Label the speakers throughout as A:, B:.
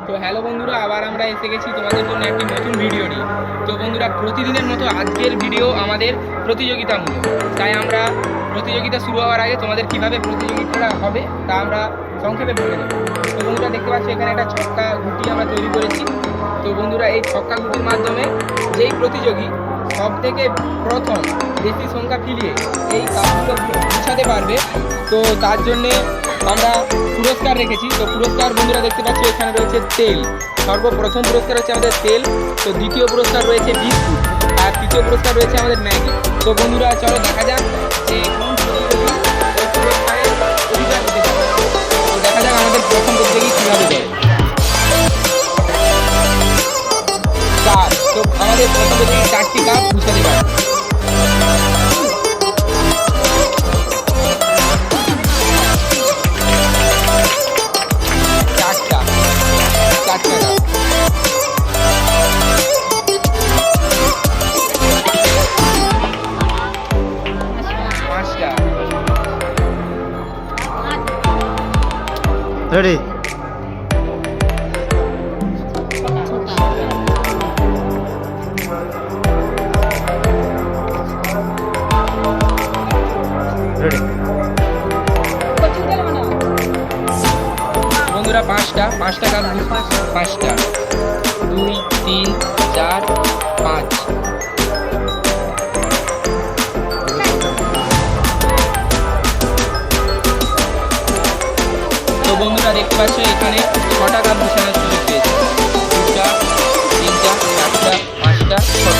A: তো হ্যালো বন্ধুরা, আবার আমরা এসে গেছি তোমাদের জন্য একটি নতুন ভিডিও নিয়ে। তো বন্ধুরা, প্রতিদিনের মতো আজকের ভিডিও আমাদের প্রতিযোগিতামূলক, তাই আমরা প্রতিযোগিতা শুরু হওয়ার আগে তোমাদের কিভাবে প্রতিযোগিতাটা হবে তা আমরা সংক্ষেপে বলে দেবো। তো বন্ধুরা, দেখতে পাচ্ছি এখানে একটা ছক্কা গুটি আমরা তৈরি করেছি। তো বন্ধুরা, এই ছক্কা গুটির মাধ্যমে যেই প্রতিযোগী সব থেকে প্রথম বেশি সংখ্যা ফিরিয়ে এই কাপগুলো পৌঁছাতে পারবে, তো তার জন্যে আমরা পুরস্কার রেখেছি। তো পুরস্কার বন্ধুরা দেখতে পাচ্ছ এখানে রয়েছে তেল। সর্বপ্রথম পুরস্কার হচ্ছে আমাদের তেল, তো দ্বিতীয় পুরস্কার রয়েছে বিস্কুট, আর তৃতীয় পুরস্কার রয়েছে আমাদের ম্যাগি। তো বন্ধুরা, চলো দেখা যাক যে কোন প্রতিযোগী এই পুরস্কারের অধিকার হতে পারে। তো দেখা যাক আমাদের প্রথম প্রতিযোগী কীভাবে করে। কাপ, তো আমাদের প্রথম প্রতিযোগী 4টি কাপ গুছাতে পারে।
B: Ready? Ready?
A: বন্ধুরা, পাঁচটা কাপ, 5টা, 2, 3, 4, 5। তো বন্ধুরা, দেখতে পাচ্ছ এখানে 6টা কাপ গুছানোর সুযোগ পেয়েছে। 2টা, 3টা, 4টা, 5টা, 6টা।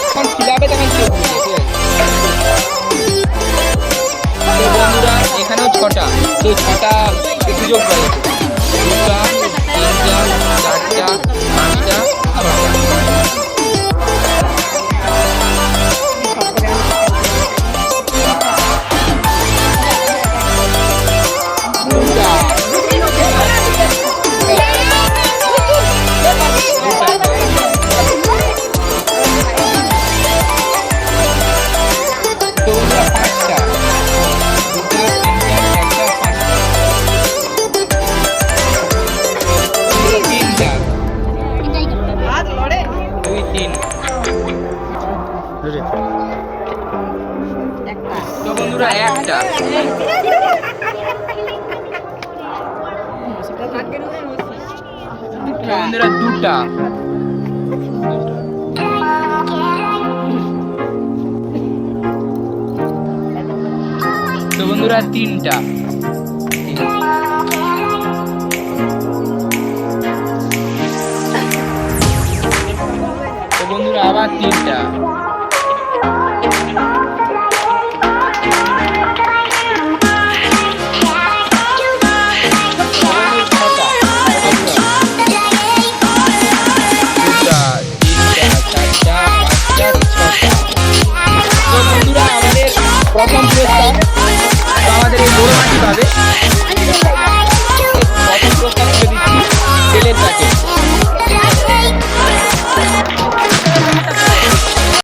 A: এখন খিলাবে তখন কেউ বুঝবে, ঠিক আছে? তো বন্ধুরা, এখানেও 6টা, তো 6টা সুযোগ পেয়েছে। 2টা, 3টা, 4টা, 5টা, 6টা।
B: Ready?
A: তো বন্ধুরা, একটা। তো বন্ধুরা, 2টা। তো বন্ধুরা, 3টা। তো বন্ধুরা, আবার 3টা।